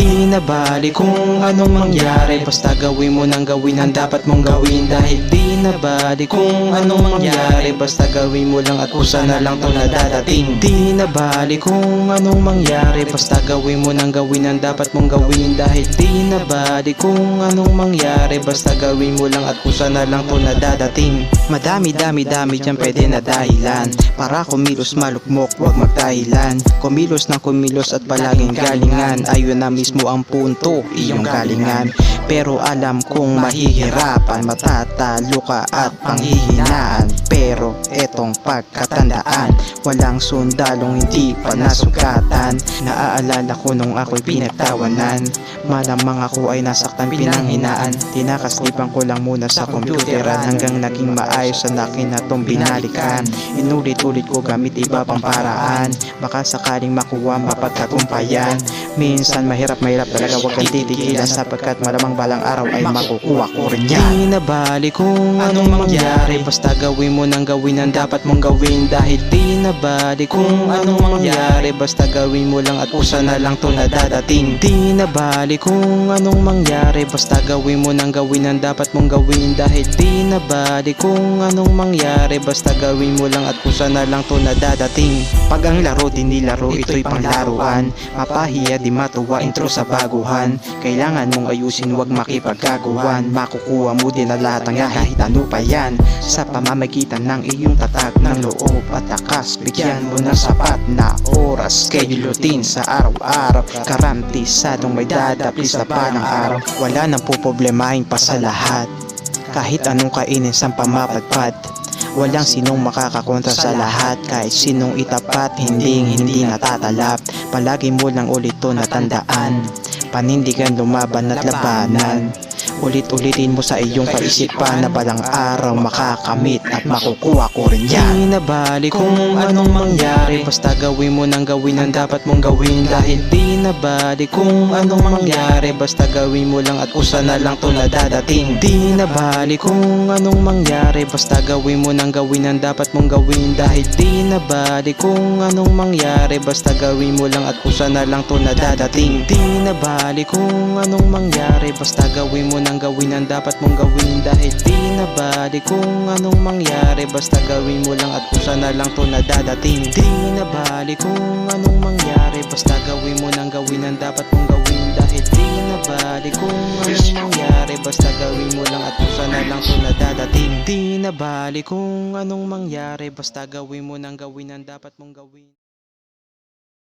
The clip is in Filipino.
Di na bali kung anong mangyari, basta gawin mo nang gawin ang dapat mong gawin. Dahil di na bali kung anong mangyari, basta gawin mo lang at kusa na lang to na dadating. Di na bali kung anong mangyari, basta gawin mo nang gawin ang dapat mong gawin. Dahil di na bali kung anong mangyari, basta gawin mo lang at kusa na lang to na dadating. Madami dyan pwede na dahilan para kumilos malukmok, wag magdahilan. Kumilos ng kumilos at palaging galingan, ayun na mismo ang punto, iyong galingan. Pero alam kong mahihirapan, matatalo ka at panghihinaan. Pero etong pagkatandaan, walang sundalong hindi pa nasugatan. Naaalala ko nung ako'y pinagtawanan, malamang ako ay nasaktan pinanghinaan. Tinakaslipan ko lang muna sa kompyuteran hanggang naging maayos ang akin na tong binalikan. Inulit-ulit ko gamit iba pang paraan, baka sakaling makuha mapagkatumpayan. Minsan mahirap talaga, wag kang titigilan, sapagkat malamang balang araw ay makukuha ko rin yan. Di na bali kung anong mangyari, basta gawin mo nang gawin ang dapat mong gawin. Dahil di na bali kung anong mangyari, basta gawin mo lang at kusa na lang to na dadating. Di na bali kung anong mangyari, basta gawin mo nang gawin ang dapat mong gawin. Dahil di na bali kung anong mangyari, basta gawin mo lang at kusa na lang to na dadating. Pag ang laro di nilaro, ito'y panglaruan. Mapahiya di matuwa, intro sa baguhan. Kailangan mong ayusin, wag makipagkagawan. Makukuha mo din na lahat ng kahit ano pa yan, sa pamamagitan ng iyong tatag ng loob at lakas. Bigyan mo ng sapat na oras, schedule routine sa araw-araw. Karantisadong may dadapli sa palang araw. Wala nang poproblemahin pa sa lahat, kahit anong kainin sa pamapadpad. Walang sinong makakakontra sa lahat, kahit sinong itapat, hindi natatalap. Palagi mo lang ulit to natandaan, panindigan, lumaban at labanan. Ulit-ulitin mo sa iyong kaisipan na balang araw makakamit at makukuha ko rin yan. Di na bali kung anong mangyari, basta gawin mo nang gawin ang dapat mong gawin. Dahil di na bali kung anong mangyari, basta gawin mo lang at kusa na lang to na dadating. Di na bali kung anong mangyari, basta gawin mo nang gawin ang dapat mong gawin. Dahil di na bali kung anong mangyari, basta gawin mo lang at kusa na lang to na dadating. Di na bali kung anong mangyari, basta gawin mo nang gawin ang dapat mong gawin. Dahil di na bali kung anong mangyari, basta gawin mo lang at kusa na lang to na dadating. Di na bali kung anong mangyari, basta gawin mo nang gawin ang dapat mong gawin. Dahil di na bali kung anong mangyari, basta gawin mo lang at kusa na lang to na dadating. Di na bali kung anong mangyari, basta gawin mo nang gawin ang dapat mong gawin.